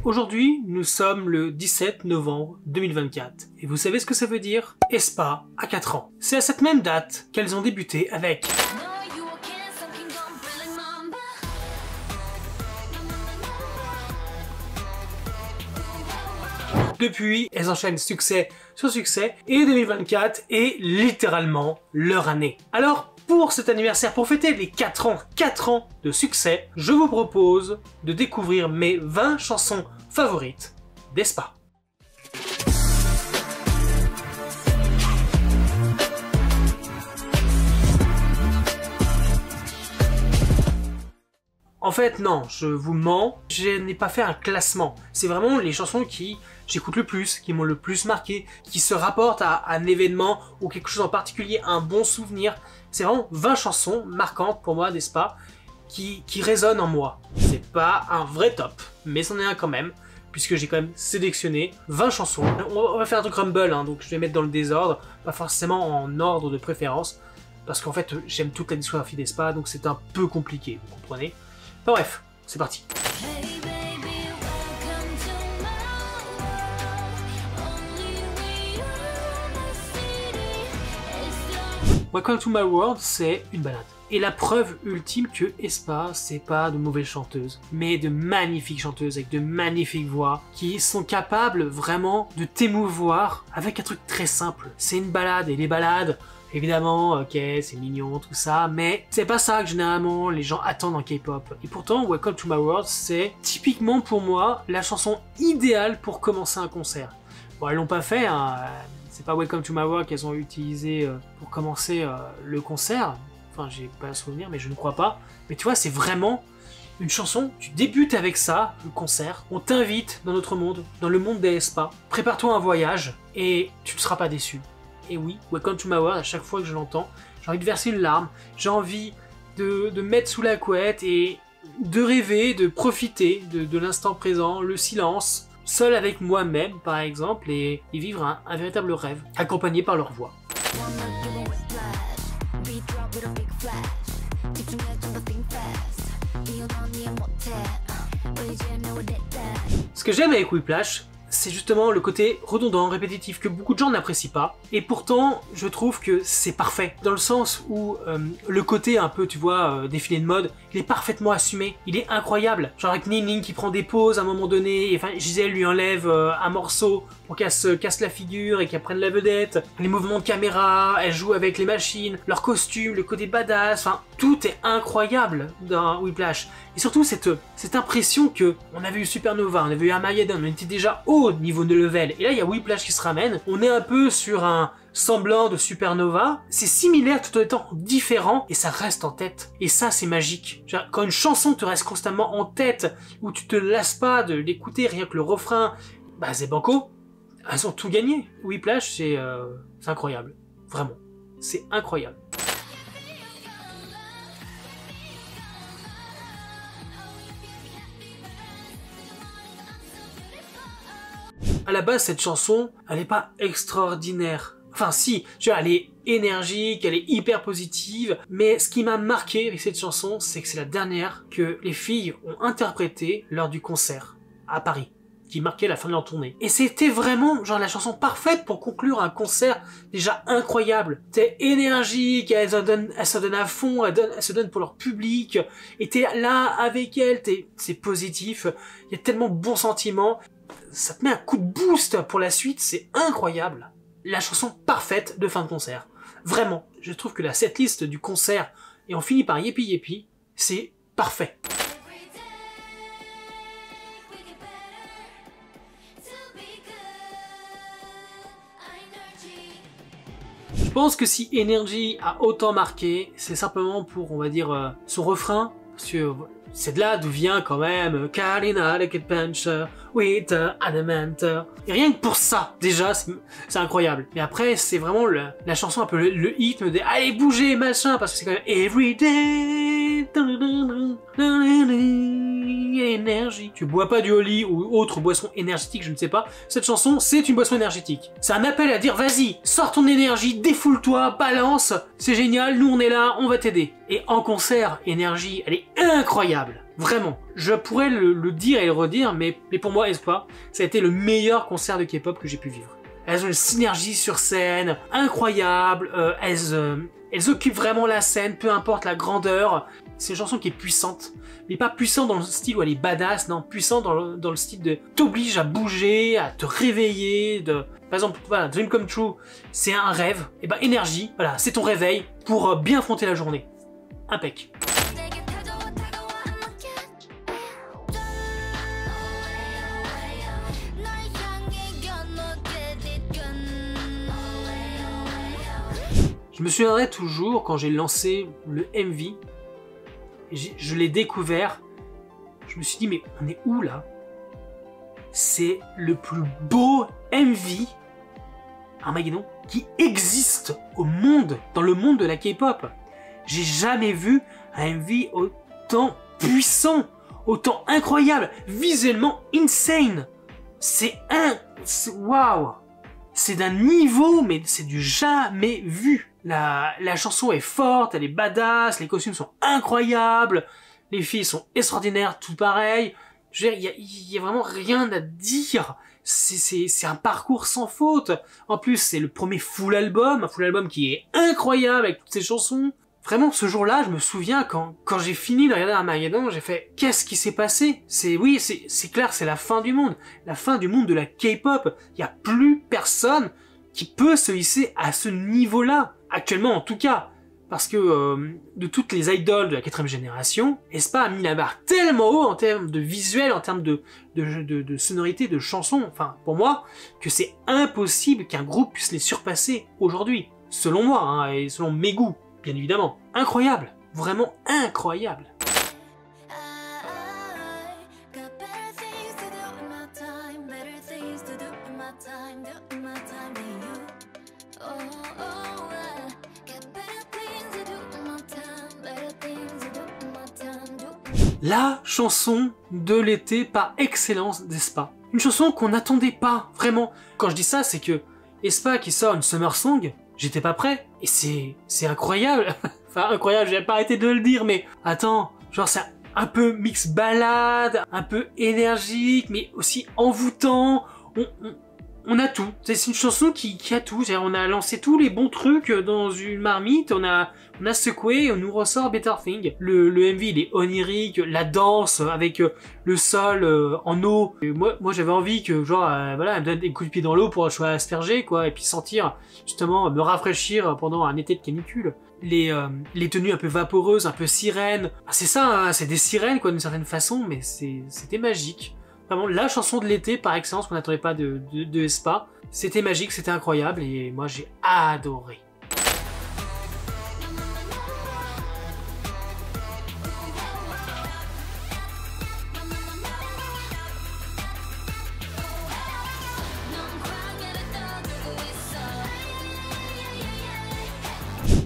Aujourd'hui, nous sommes le 17 novembre 2024. Et vous savez ce que ça veue dire? aespa a 4 ans. C'est à cette même date qu'elles ont débuté avec... Depuis, elles enchaînent succès sur succès et 2024 est littéralement leur année. Alors, pour cet anniversaire, pour fêter les 4 ans de succès, je vous propose de découvrir mes 20 chansons favorites d'aespa. En fait, non, je vous mens, je n'ai pas fait un classement. C'est vraiment les chansons qui j'écoute le plus, qui m'ont le plus marqué, qui se rapportent à un événement ou quelque chose en particulier, un bon souvenir. C'est vraiment 20 chansons marquantes pour moi d'aespa qui résonnent en moi. C'est pas un vrai top, mais c'en est un quand même, puisque j'ai quand même sélectionné 20 chansons. On va faire un truc rumble, hein, donc je vais mettre dans le désordre, pas forcément en ordre de préférence, parce qu'en fait j'aime toute la discographie d'aespa, donc c'est un peu compliqué, vous comprenez. Enfin bref, c'est parti. Welcome to my world, c'est une balade. Et la preuve ultime que aespa, c'est pas de mauvaises chanteuses, mais de magnifiques chanteuses avec de magnifiques voix qui sont capables vraiment de t'émouvoir avec un truc très simple. C'est une balade, et les balades, évidemment, ok, c'est mignon, tout ça, mais c'est pas ça que généralement les gens attendent en K-pop. Et pourtant, Welcome to my world, c'est typiquement pour moi la chanson idéale pour commencer un concert. Bon, elles l'ont pas fait, hein. C'est pas Welcome to my world qu'elles ont utilisé pour commencer le concert. Enfin, j'ai pas à souvenir, mais je ne crois pas. Mais tu vois, c'est vraiment une chanson, tu débutes avec ça, le concert, on t'invite dans notre monde, dans le monde des aespa. Prépare-toi un voyage et tu ne seras pas déçu. Et oui, Welcome to my world, à chaque fois que je l'entends, j'ai envie de verser une larme, j'ai envie de me mettre sous la couette et de rêver, de profiter de l'instant présent, le silence, seul avec moi-même par exemple, et vivre un véritable rêve, accompagné par leur voix. Ce que j'aime avec Whiplash, c'est justement le côté redondant, répétitif, que beaucoup de gens n'apprécient pas. Et pourtant, je trouve que c'est parfait. Dans le sens où le côté un peu, tu vois, défilé de mode, il est parfaitement assumé. Il est incroyable. Genre avec Ning Ning qui prend des pauses à un moment donné, et enfin Gisèle lui enlève un morceau pour qu'elle se casse la figure et qu'elle prenne la vedette. Les mouvements de caméra, elle joue avec les machines, leur costume, le côté badass, enfin tout est incroyable dans Whiplash. Et surtout cette impression que on avait eu Supernova, on avait eu Armageddon, on était déjà haut niveau de level. Et là il y a Whiplash qui se ramène, on est un peu sur un semblant de Supernova, c'est similaire tout en étant différent et ça reste en tête. Et ça c'est magique. Genre, quand une chanson te reste constamment en tête, où tu te lasses pas de l'écouter, rien que le refrain, bah c'est banco, elles ont tout gagné. Whiplash c'est incroyable, vraiment, c'est incroyable. À la base, cette chanson, elle n'est pas extraordinaire. Enfin si, tu vois, elle est énergique, elle est hyper positive, mais ce qui m'a marqué avec cette chanson, c'est que c'est la dernière que les filles ont interprétée lors du concert à Paris, qui marquait la fin de leur tournée. Et c'était vraiment genre la chanson parfaite pour conclure un concert déjà incroyable. T'es énergique, elle se donne à fond, elle se donne pour leur public, et t'es là avec elle, c'est positif, il y a tellement de bons sentiments. Ça te met un coup de boost pour la suite, c'est incroyable. La chanson parfaite de fin de concert. Vraiment, je trouve que la setlist du concert, et on finit par Yepi Yepi, c'est parfait. Je pense que si Energy a autant marqué, c'est simplement pour, on va dire, son refrain, parce que c'est de là d'où vient quand même Karina the Kid Puncher with Adamanter. Et rien que pour ça, déjà, c'est incroyable. Mais après, c'est vraiment la chanson un peu le hit de allez bouger machin, parce que c'est quand même Everyday énergie. Tu bois pas du Oli ou autre boisson énergétique, je ne sais pas. Cette chanson, c'est une boisson énergétique. C'est un appel à dire vas-y, sors ton énergie, défoule-toi, balance, c'est génial, nous on est là, on va t'aider. Et en concert, énergie, elle est incroyable. Vraiment. Je pourrais le dire et le redire, mais pour moi, aespa, ça a été le meilleur concert de K-pop que j'ai pu vivre. Elles ont une synergie sur scène incroyable, elles occupent vraiment la scène, peu importe la grandeur. C'est une chanson qui est puissante, mais pas puissante dans le style où elle est badass, non, puissante dans le style de t'oblige à bouger, à te réveiller, par exemple, voilà, Dream Come True, c'est un rêve, et ben énergie, voilà, c'est ton réveil pour bien affronter la journée. Impec. Je me souviendrai toujours quand j'ai lancé le MV, je l'ai découvert, je me suis dit mais on est où là? C'est le plus beau MV Armageddon qui existe au monde, dans le monde de la K-pop. J'ai jamais vu un MV autant puissant, autant incroyable, visuellement insane. C'est waouh, c'est d'un niveau, mais c'est du jamais vu. La chanson est forte, elle est badass, les costumes sont incroyables, les filles sont extraordinaires, tout pareil. Je veux dire, il y a vraiment rien à dire. C'est un parcours sans faute. En plus, c'est le premier full album, un full album qui est incroyable avec toutes ces chansons. Vraiment, ce jour-là, je me souviens quand j'ai fini de regarder Armageddon, j'ai fait qu'est-ce qui s'est passé? Oui, c'est clair, c'est la fin du monde de la K-pop. Il y a plus personne qui peut se hisser à ce niveau-là. Actuellement, en tout cas, parce que de toutes les idoles de la 4ème génération, aespa a mis la barre tellement haut en termes de visuel, en termes de sonorité, de chansons, enfin, pour moi, que c'est impossible qu'un groupe puisse les surpasser aujourd'hui. Selon moi, hein, et selon mes goûts, bien évidemment. Incroyable, vraiment incroyable. La chanson de l'été par excellence d'aespa. Une chanson qu'on n'attendait pas, vraiment. Quand je dis ça, c'est que aespa qui sort une summer song, j'étais pas prêt. Et c'est incroyable. Enfin, incroyable, j'ai pas arrêté de le dire, mais attends, genre c'est un peu mix balade, un peu énergique, mais aussi envoûtant. On a tout. C'est une chanson qui a tout. On a lancé tous les bons trucs dans une marmite, on a secoué et on nous ressort Better Thing. Le MV, il est onirique, la danse avec le sol en eau. Et moi j'avais envie que, genre, voilà, elle me donne des coups de pied dans l'eau pour que je sois aspergé, quoi, et puis sentir, justement, me rafraîchir pendant un été de canicule. Les tenues un peu vaporeuses, un peu sirènes. Ah, c'est ça, hein, c'est des sirènes, quoi, d'une certaine façon, mais c'était magique. Vraiment, la chanson de l'été par excellence qu'on n'attendait pas de aespa. C'était magique, c'était incroyable et moi j'ai adoré.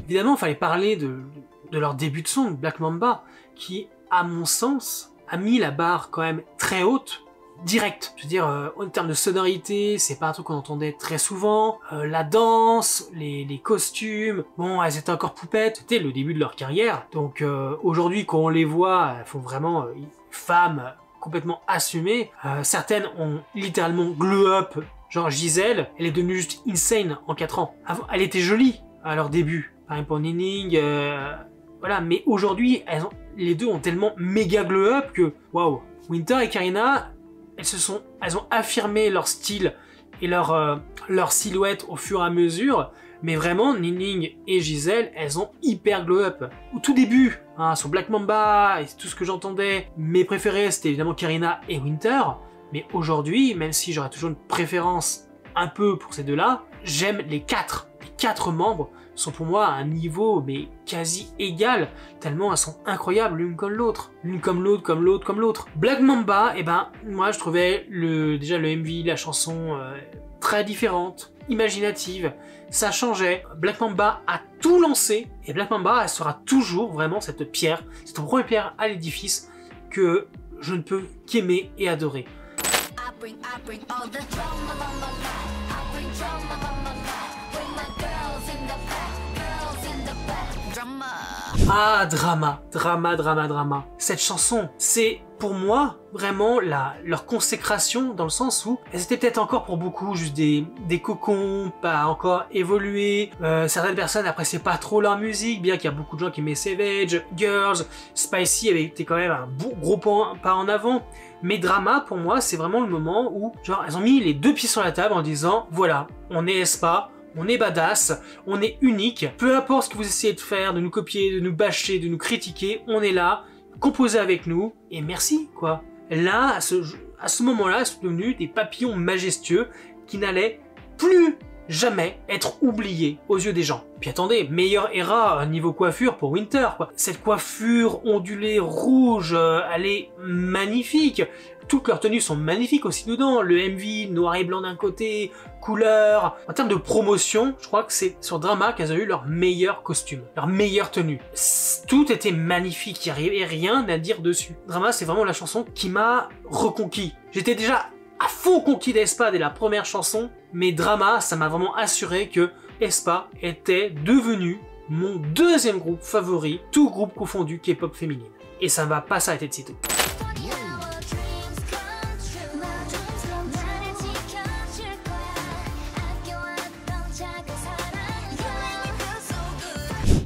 Évidemment, il fallait parler de leur début de son, Black Mamba, qui, à mon sens, a mis la barre quand même très haute, direct. Je veux dire, en termes de sonorité, c'est pas un truc qu'on entendait très souvent. La danse, les costumes, bon, elles étaient encore poupettes. C'était le début de leur carrière. Donc aujourd'hui, quand on les voit, elles font vraiment femmes complètement assumées. Certaines ont littéralement glow up. Genre Giselle, elle est devenue juste insane en 4 ans. Avant, elle était jolie à leur début. Par exemple pour Nining, voilà. Mais aujourd'hui, les deux ont tellement méga glow up que, waouh. Winter et Karina, elles ont affirmé leur style et leur silhouette au fur et à mesure, mais vraiment, Nining et Giselle, elles ont hyper glow up. Au tout début, hein, sur Black Mamba, et tout ce que j'entendais, mes préférés, c'était évidemment Karina et Winter, mais aujourd'hui, même si j'aurais toujours une préférence un peu pour ces deux-là, j'aime les quatre. Les 4 membres sont pour moi à un niveau mais quasi égal, tellement elles sont incroyables l'une comme l'autre. L'une comme l'autre, comme l'autre, comme l'autre. Black Mamba, et ben moi je trouvais déjà le MV, la chanson très différente, imaginative, ça changeait. Black Mamba a tout lancé, et Black Mamba elle sera toujours vraiment cette première pierre à l'édifice que je ne peux qu'aimer et adorer. Ah, drama, drama, drama, drama. Cette chanson, c'est pour moi vraiment leur consécration dans le sens où elles étaient peut-être encore pour beaucoup juste des cocons, pas encore évolués. Certaines personnes appréciaient pas trop leur musique, bien qu'il y a beaucoup de gens qui aimaient Savage, Girls, Spicy avait été quand même un gros pas en avant. Mais Drama, pour moi, c'est vraiment le moment où, genre, elles ont mis les deux pieds sur la table en disant, voilà, on est aespa, on est badass, on est unique, peu importe ce que vous essayez de faire, de nous copier, de nous bâcher, de nous critiquer, on est là, composez avec nous, et merci, quoi. Là, à ce moment-là, elles sont devenues des papillons majestueux qui n'allaient plus jamais être oubliés aux yeux des gens. Puis attendez, meilleure era niveau coiffure pour Winter, quoi. Cette coiffure ondulée rouge, elle est magnifique. Toutes leurs tenues sont magnifiques aussi dedans. Le MV noir et blanc d'un côté, couleur. En termes de promotion, je crois que c'est sur Drama qu'elles ont eu leur meilleur costume, leur meilleure tenue. Tout était magnifique, il n'y avait rien à dire dessus. Drama, c'est vraiment la chanson qui m'a reconquis. J'étais déjà à fond conquis d'Aespa dès la première chanson, mais Drama, ça m'a vraiment assuré que Aespa était devenu mon deuxième groupe favori, tout groupe confondu K-pop féminine. Et ça ne va pas s'arrêter de sitôt.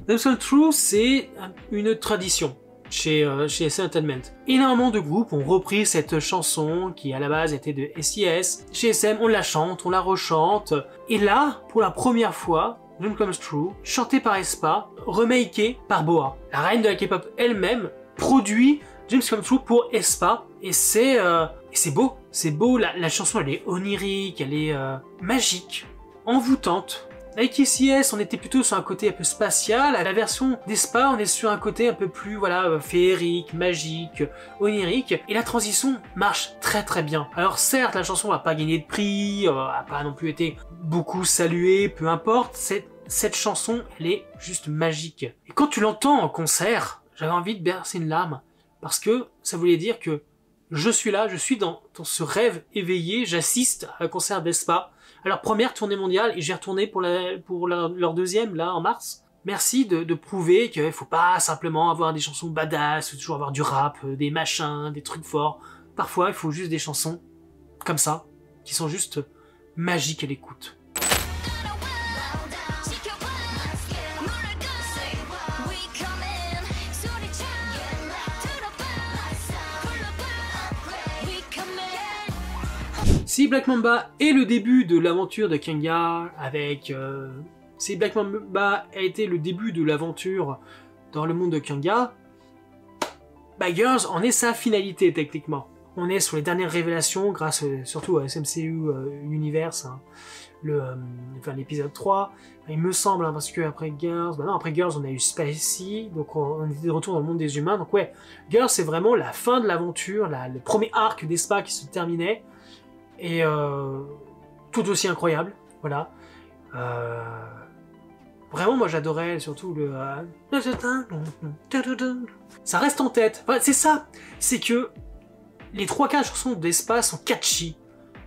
Dreams Come True, c'est une tradition chez SM Entertainment. Énormément de groupes ont repris cette chanson qui à la base était de SES. Chez SM, on la chante, on la rechante. Et là, pour la première fois, Dreams Come True, chanté par aespa, remaké par Boa. La reine de la K-pop elle-même produit Dreams Come True pour aespa. Et c'est beau. C'est beau, la chanson elle est onirique, elle est magique, envoûtante. Avec SES, on était plutôt sur un côté un peu spatial. À la version d'aespa, on est sur un côté un peu plus, voilà, féerique, magique, onirique. Et la transition marche très très bien. Alors certes, la chanson n'a pas gagné de prix, n'a pas non plus été beaucoup saluée, peu importe. Cette chanson, elle est juste magique. Et quand tu l'entends en concert, j'avais envie de bercer une larme. Parce que ça voulait dire que je suis là, je suis dans ce rêve éveillé, j'assiste à un concert d'aespa. Alors première tournée mondiale, et j'ai retourné pour leur deuxième, là, en mars. Merci de prouver qu'il faut pas simplement avoir des chansons badass, ou toujours avoir du rap, des machins, des trucs forts. Parfois, il faut juste des chansons comme ça, qui sont juste magiques à l'écoute. Si Black Mamba est le début de l'aventure de Kanga avec... si Black Mamba a été le début de l'aventure dans le monde de Kanga, bah Girls en est sa finalité techniquement. On est sur les dernières révélations grâce surtout à SMCU Universe, hein, l'épisode 3, il me semble, hein, parce que après Girls, bah non, après Girls on a eu Spicy, donc on était de retour dans le monde des humains, donc ouais, Girls c'est vraiment la fin de l'aventure, le premier arc d'aespa qui se terminait, et tout aussi incroyable, voilà. Vraiment, moi j'adorais surtout le... Ça reste en tête. Enfin, c'est ça, c'est que les 3-4 chansons d'aespa sont catchy.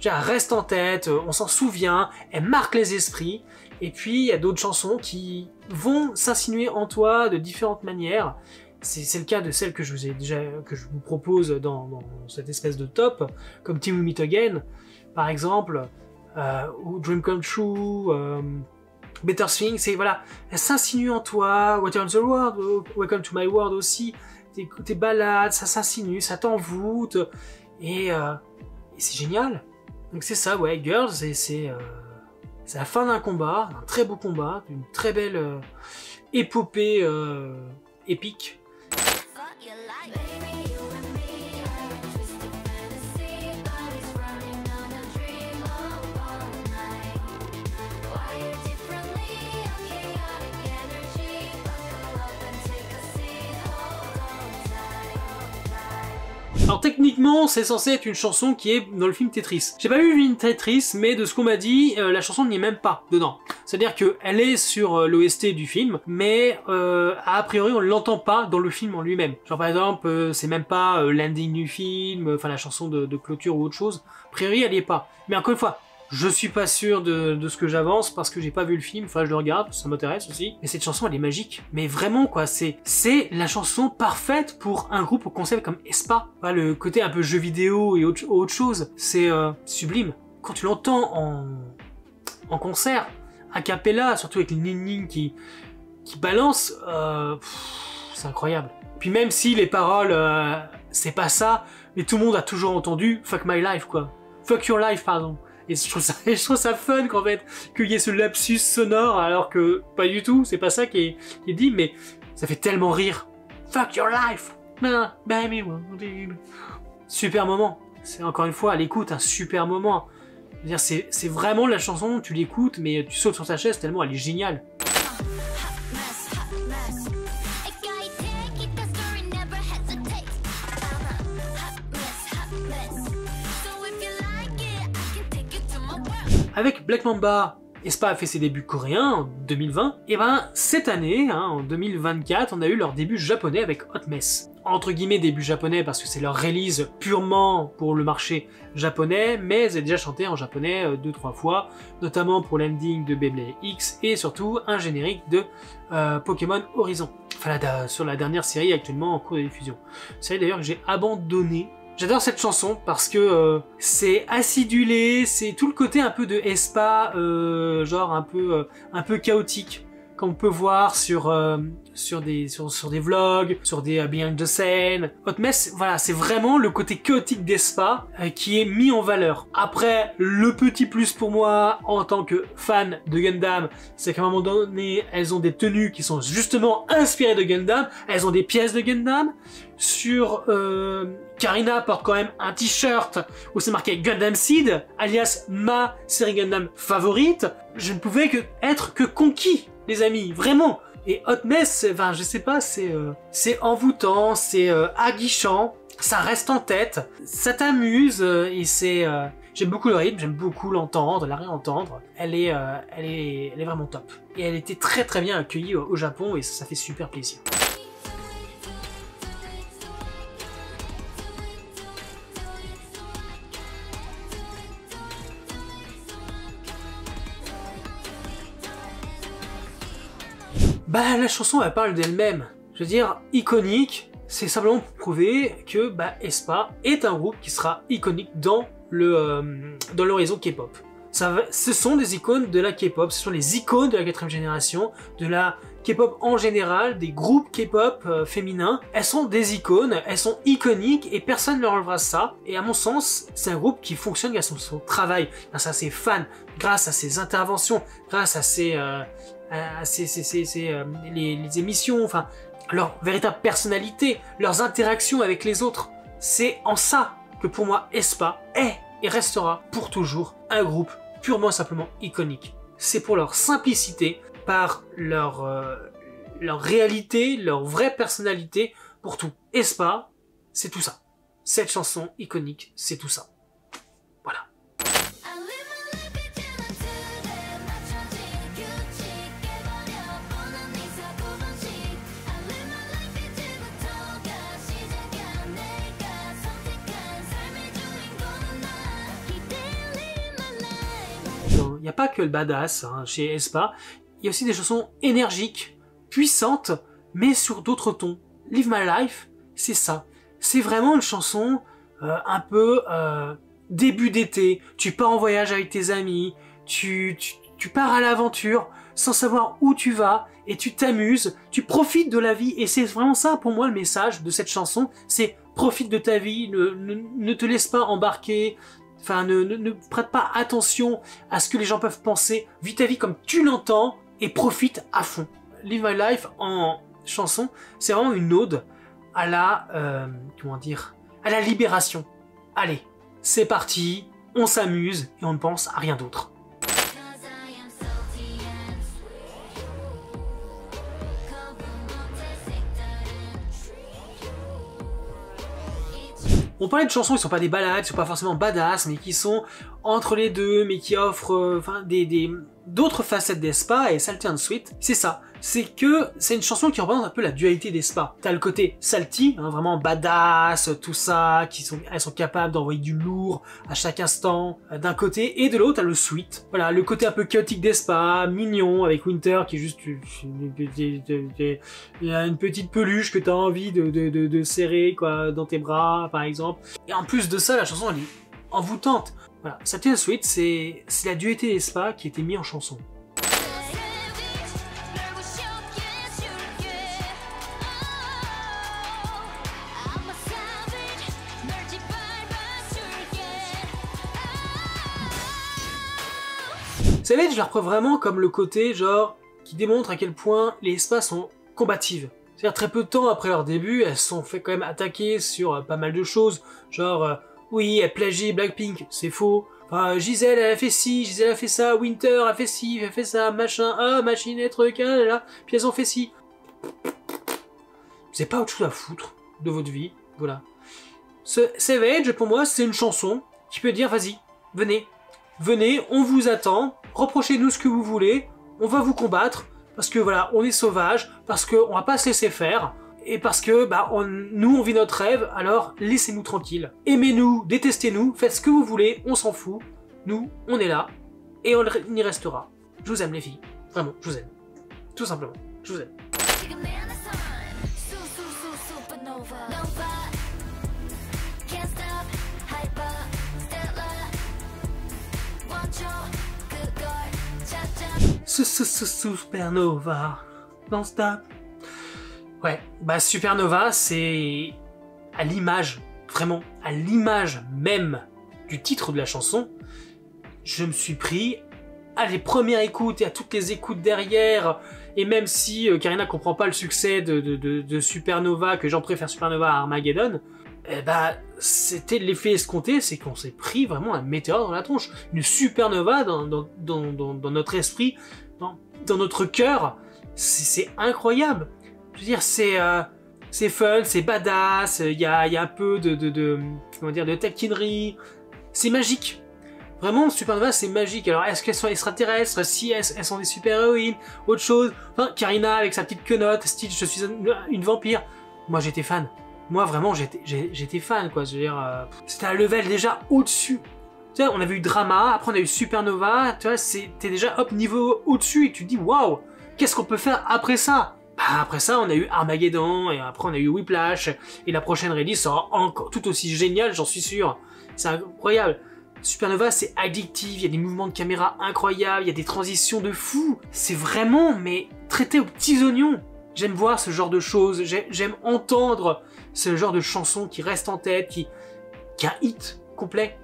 Elles restent en tête, on s'en souvient, elles marquent les esprits. Et puis il y a d'autres chansons qui vont s'insinuer en toi de différentes manières. C'est le cas de celles que je vous propose dans cette espèce de top, comme Till We Meet Again, par exemple, ou Dream Come True, Better Things, c'est voilà, elles s'insinuent en toi, Water on the World, Welcome to My World aussi, tes balades, ça s'insinue, ça t'envoûte, et c'est génial. Donc c'est ça, ouais, Girls, c'est la fin d'un combat, d'un très beau combat, d'une très belle épopée épique. Alors techniquement, c'est censé être une chanson qui est dans le film Tetris. J'ai pas vu une Tetris, mais de ce qu'on m'a dit, la chanson n'y est même pas dedans. C'est-à-dire qu'elle est sur l'OST du film, mais a priori on ne l'entend pas dans le film en lui-même. Genre par exemple, c'est même pas l'ending du film, enfin la chanson de clôture ou autre chose. A priori elle y est pas. Mais encore une fois, Je suis pas sûr de ce que j'avance parce que j'ai pas vu le film, enfin je le regarde, ça m'intéresse aussi. Mais cette chanson elle est magique. Mais vraiment quoi, c'est la chanson parfaite pour un groupe au concept comme aespa. Voilà, le côté un peu jeu vidéo et autre chose, c'est sublime. Quand tu l'entends en concert, a cappella, surtout avec les ning qui balance, c'est incroyable. Puis même si les paroles, c'est pas ça, mais tout le monde a toujours entendu Fuck My Life quoi. Fuck Your Life pardon. Et je trouve ça fun qu'en fait, qu'il y ait ce lapsus sonore alors que pas du tout, c'est pas ça qui est dit, mais ça fait tellement rire. Fuck Your Life. Super moment. C'est encore une fois à l'écoute un super moment. Je veux dire, c'est vraiment la chanson, tu l'écoutes, mais tu sautes sur ta chaise tellement elle est géniale. Avec Black Mamba, aespa a fait ses débuts coréens en 2020, et ben cette année, hein, en 2024, on a eu leur début japonais avec Hot Mess. Entre guillemets début japonais parce que c'est leur release purement pour le marché japonais, mais elles ont déjà chanté en japonais 2-3 fois, notamment pour l'ending de Beyblade X et surtout un générique de Pokémon Horizon, enfin sur la dernière série actuellement en cours de diffusion. Série d'ailleurs que j'ai abandonné. J'adore cette chanson parce que c'est acidulé, c'est tout le côté un peu de aespa, genre un peu chaotique, comme on peut voir sur des vlogs, sur des behind the scene. Hot Mess, voilà, c'est vraiment le côté chaotique d'aespa qui est mis en valeur. Après, le petit plus pour moi en tant que fan de Gundam, c'est qu'à un moment donné, elles ont des tenues qui sont justement inspirées de Gundam, elles ont des pièces de Gundam. Sur Karina porte quand même un t-shirt où c'est marqué Gundam Seed, alias ma série Gundam favorite. Je ne pouvais être que conquis, les amis, vraiment. Et Hot Mess, enfin, je sais pas, c'est envoûtant, c'est aguichant, ça reste en tête, ça t'amuse et c'est j'aime beaucoup le rythme, j'aime beaucoup l'entendre, la réentendre. Elle est vraiment top. Et elle était très très bien accueillie au Japon et ça fait super plaisir. Bah la chanson elle parle d'elle-même, je veux dire iconique, c'est simplement pour prouver que bah, aespa est un groupe qui sera iconique dans l'horizon K-pop. Ce sont des icônes de la K-pop, ce sont les icônes de la 4ème génération, de la K-pop en général, des groupes K-pop féminins. Elles sont des icônes, elles sont iconiques et personne ne leur enlèvera ça. Et à mon sens, c'est un groupe qui fonctionne grâce à son travail, grâce à ses fans, grâce à ses interventions, grâce à les émissions, enfin leur véritable personnalité, leurs interactions avec les autres. C'est en ça que pour moi aespa est et restera pour toujours un groupe purement et simplement iconique. C'est pour leur simplicité, par leur réalité, leur vraie personnalité, pour tout. aespa, c'est tout ça. Cette chanson iconique, c'est tout ça. Voilà. Il n'y a pas que le badass hein, chez aespa, il y a aussi des chansons énergiques, puissantes, mais sur d'autres tons. Live My Life, c'est ça. C'est vraiment une chanson un peu début d'été. Tu pars en voyage avec tes amis, tu pars à l'aventure sans savoir où tu vas, et tu t'amuses, tu profites de la vie, et c'est vraiment ça pour moi le message de cette chanson, c'est profite de ta vie, ne te laisse pas embarquer. Enfin, ne prête pas attention à ce que les gens peuvent penser. Vis ta vie comme tu l'entends et profite à fond. Live My Life en chanson, c'est vraiment une ode à la, comment dire, à la libération. Allez, c'est parti, on s'amuse et on ne pense à rien d'autre. On parlait de chansons qui sont pas des ballades, qui sont pas forcément badass, mais qui sont entre les deux, mais qui offrent d'autres facettes d'Aespa et Salty and Sweet, c'est ça. C'est que c'est une chanson qui représente un peu la dualité d'Aespa. T'as le côté salty, hein, vraiment badass, tout ça, elles sont capables d'envoyer du lourd à chaque instant, d'un côté, et de l'autre, t'as le sweet. Voilà, le côté un peu chaotique d'Aespa, mignon, avec Winter qui est juste il y a une petite peluche que t'as envie de serrer, quoi, dans tes bras, par exemple. Et en plus de ça, la chanson, elle est envoûtante. Voilà, Salty and Sweet, c'est la dualité d'Aespa qui a été mise en chanson. Savage, je la reprends vraiment comme le côté, genre, qui démontre à quel point les Aespa sont combatives. C'est-à-dire, très peu de temps après leur début, elles se sont fait quand même attaquer sur pas mal de choses, genre, oui, elle plagie Blackpink, c'est faux. Enfin, Giselle, elle a fait ci, Giselle a fait ça, Winter a fait ci, elle a fait ça, machin, ah, machine et truc, ah là, puis elles ont fait ci. C'est pas autre chose à foutre de votre vie, voilà. Savage, pour moi, c'est une chanson qui peut dire, vas-y, venez, on vous attend, reprochez-nous ce que vous voulez, on va vous combattre, parce que voilà, on est sauvages, parce qu'on va pas se laisser faire, et parce que bah, nous on vit notre rêve, alors laissez-nous tranquilles. Aimez-nous, détestez-nous, faites ce que vous voulez, on s'en fout, nous, on est là, et on y restera. Je vous aime les filles, vraiment, je vous aime. Tout simplement, je vous aime. Supernova, non stop. Ouais, bah Supernova, c'est à l'image, vraiment, à l'image même du titre de la chanson, je me suis pris à les premières écoutes et à toutes les écoutes derrière, et même si Karina comprend pas le succès de Supernova, que j'en préfère Supernova à Armageddon, eh bah, c'était l'effet escompté, c'est qu'on s'est pris vraiment un météore dans la tronche. Une supernova dans notre esprit, dans notre cœur, c'est incroyable. Je veux dire, c'est fun, c'est badass, il y a un peu comment dire, de taquinerie, c'est magique. Vraiment, Supernova, c'est magique. Alors, est-ce qu'elles sont extraterrestres? Si elles sont des super-héroïnes, autre chose. Enfin, Karina avec sa petite quenotte, style je suis une vampire. Moi, j'étais fan. Moi, vraiment, j'étais fan, quoi. Je veux dire, c'était un level déjà au-dessus. Tu vois, on avait eu Drama, après on a eu Supernova, tu vois, c'était déjà, hop, niveau au-dessus, et tu te dis, waouh, qu'est-ce qu'on peut faire après ça? Bah, après ça, on a eu Armageddon, et après on a eu Whiplash, et la prochaine release sera encore tout aussi géniale, j'en suis sûr. C'est incroyable. Supernova, c'est addictif, il y a des mouvements de caméra incroyables, il y a des transitions de fou. C'est vraiment, mais traité aux petits oignons. J'aime voir ce genre de choses, j'aime entendre ce genre de chansons qui restent en tête, qui a un hit complet.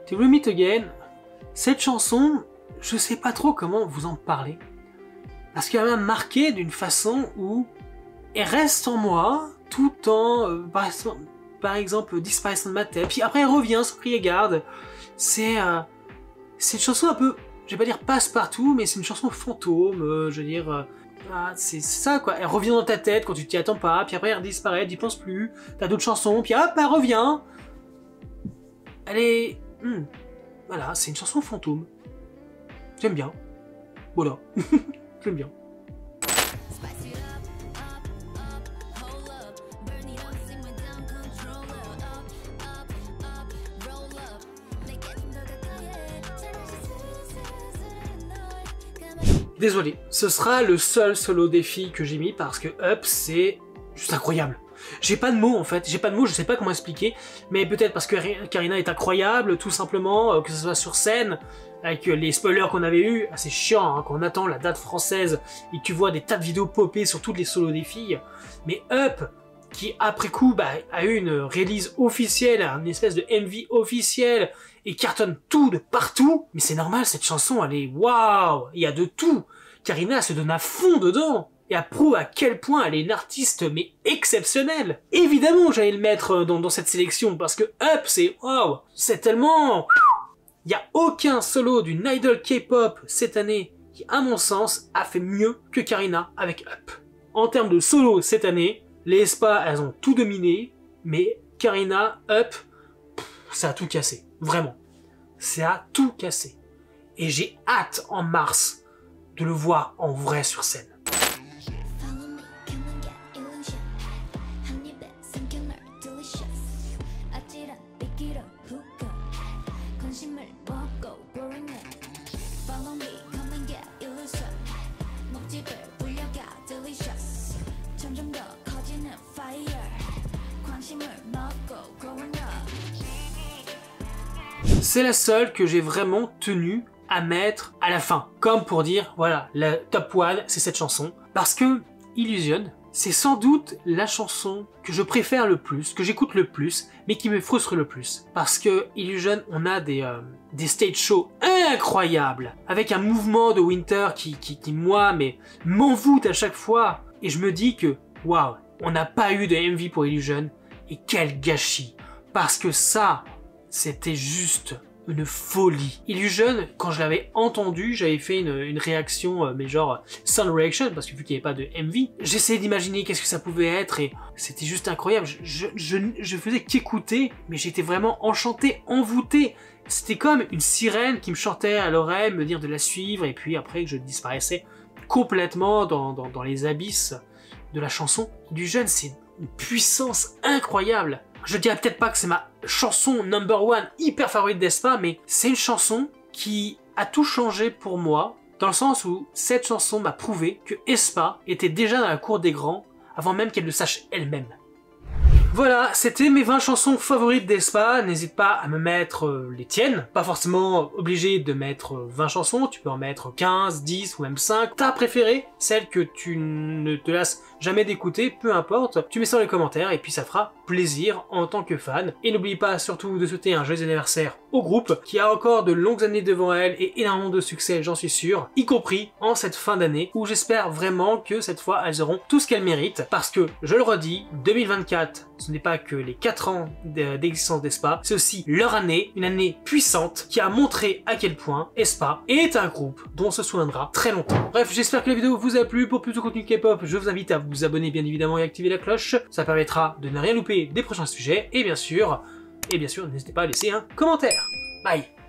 To We Meet Again, cette chanson, je sais pas trop comment vous en parler, parce qu'elle m'a marqué d'une façon où elle reste en moi, tout en, par exemple, disparaissant de ma tête, puis après elle revient sans crier garde. C'est une chanson un peu, je vais pas dire passe-partout, mais c'est une chanson fantôme, je veux dire, c'est ça quoi, elle revient dans ta tête quand tu t'y attends pas, puis après elle disparaît, t'y penses plus, t'as d'autres chansons, puis hop, elle revient. Elle est... voilà, c'est une chanson fantôme. J'aime bien. Voilà. J'aime bien. Désolé, ce sera le seul solo défi que j'ai mis parce que Up, c'est juste incroyable. J'ai pas de mots en fait, j'ai pas de mots, je sais pas comment expliquer, mais peut-être parce que Karina est incroyable, tout simplement, que ce soit sur scène, avec les spoilers qu'on avait eu, c'est chiant hein, quand on attend la date française et que tu vois des tas de vidéos popper sur toutes les solos des filles, mais Up, qui après coup a eu une release officielle, une espèce de MV officielle, et cartonne tout de partout, mais c'est normal, cette chanson elle est waouh, il y a de tout, Karina se donne à fond dedans, et elle prouve à quel point elle est une artiste mais exceptionnelle. Évidemment j'allais le mettre dans cette sélection, parce que Up c'est waouh, c'est tellement... Il n'y a aucun solo d'une idol K-pop cette année qui, à mon sens, a fait mieux que Karina avec Up. En termes de solo cette année, les aespa, elles ont tout dominé, mais Karina, Up, ça a tout cassé. Vraiment. Ça a tout cassé. Et j'ai hâte en mars de le voir en vrai sur scène. C'est la seule que j'ai vraiment tenu à mettre à la fin. Comme pour dire, voilà, la top 1, c'est cette chanson. Parce que Illusion, c'est sans doute la chanson que je préfère le plus, que j'écoute le plus, mais qui me frustre le plus. Parce que Illusion, on a des stage shows incroyables, avec un mouvement de Winter qui moi, mais m'envoûte à chaque fois. Et je me dis que, waouh, on n'a pas eu de MV pour Illusion, et quel gâchis. Parce que ça, c'était juste une folie. Illusion, quand je l'avais entendu, j'avais fait une réaction, mais genre sound reaction, parce que vu qu'il n'y avait pas de MV, j'essayais d'imaginer qu'est-ce que ça pouvait être, et c'était juste incroyable. Je faisais qu'écouter, mais j'étais vraiment enchanté, envoûté. C'était comme une sirène qui me chantait à l'oreille, me dire de la suivre, et puis après que je disparaissais complètement dans les abysses de la chanson. Illusion, c'est une puissance incroyable. Je dirais peut-être pas que c'est ma chanson number one hyper favorite d'Aespa, mais c'est une chanson qui a tout changé pour moi, dans le sens où cette chanson m'a prouvé que Aespa était déjà dans la cour des grands avant même qu'elle le sache elle-même. Voilà, c'était mes 20 chansons favorites d'Aespa. N'hésite pas à me mettre les tiennes. Pas forcément obligé de mettre 20 chansons, tu peux en mettre 15, 10 ou même 5. Ta préférée, celle que tu ne te lasses jamais d'écouter, peu importe. Tu mets ça dans les commentaires et puis ça fera plaisir en tant que fan. Et n'oublie pas surtout de souhaiter un joyeux anniversaire au groupe qui a encore de longues années devant elle et énormément de succès, j'en suis sûr, y compris en cette fin d'année où j'espère vraiment que cette fois elles auront tout ce qu'elles méritent parce que, je le redis, 2024, ce n'est pas que les 4 ans d'existence d'Aespa, c'est aussi leur année, une année puissante qui a montré à quel point Aespa est un groupe dont on se souviendra très longtemps. Bref, j'espère que la vidéo vous a plu. Pour plus de contenu K-pop, je vous invite à vous abonner bien évidemment et activer la cloche. Ça permettra de ne rien louper des prochains sujets et bien sûr, n'hésitez pas à laisser un commentaire. Bye!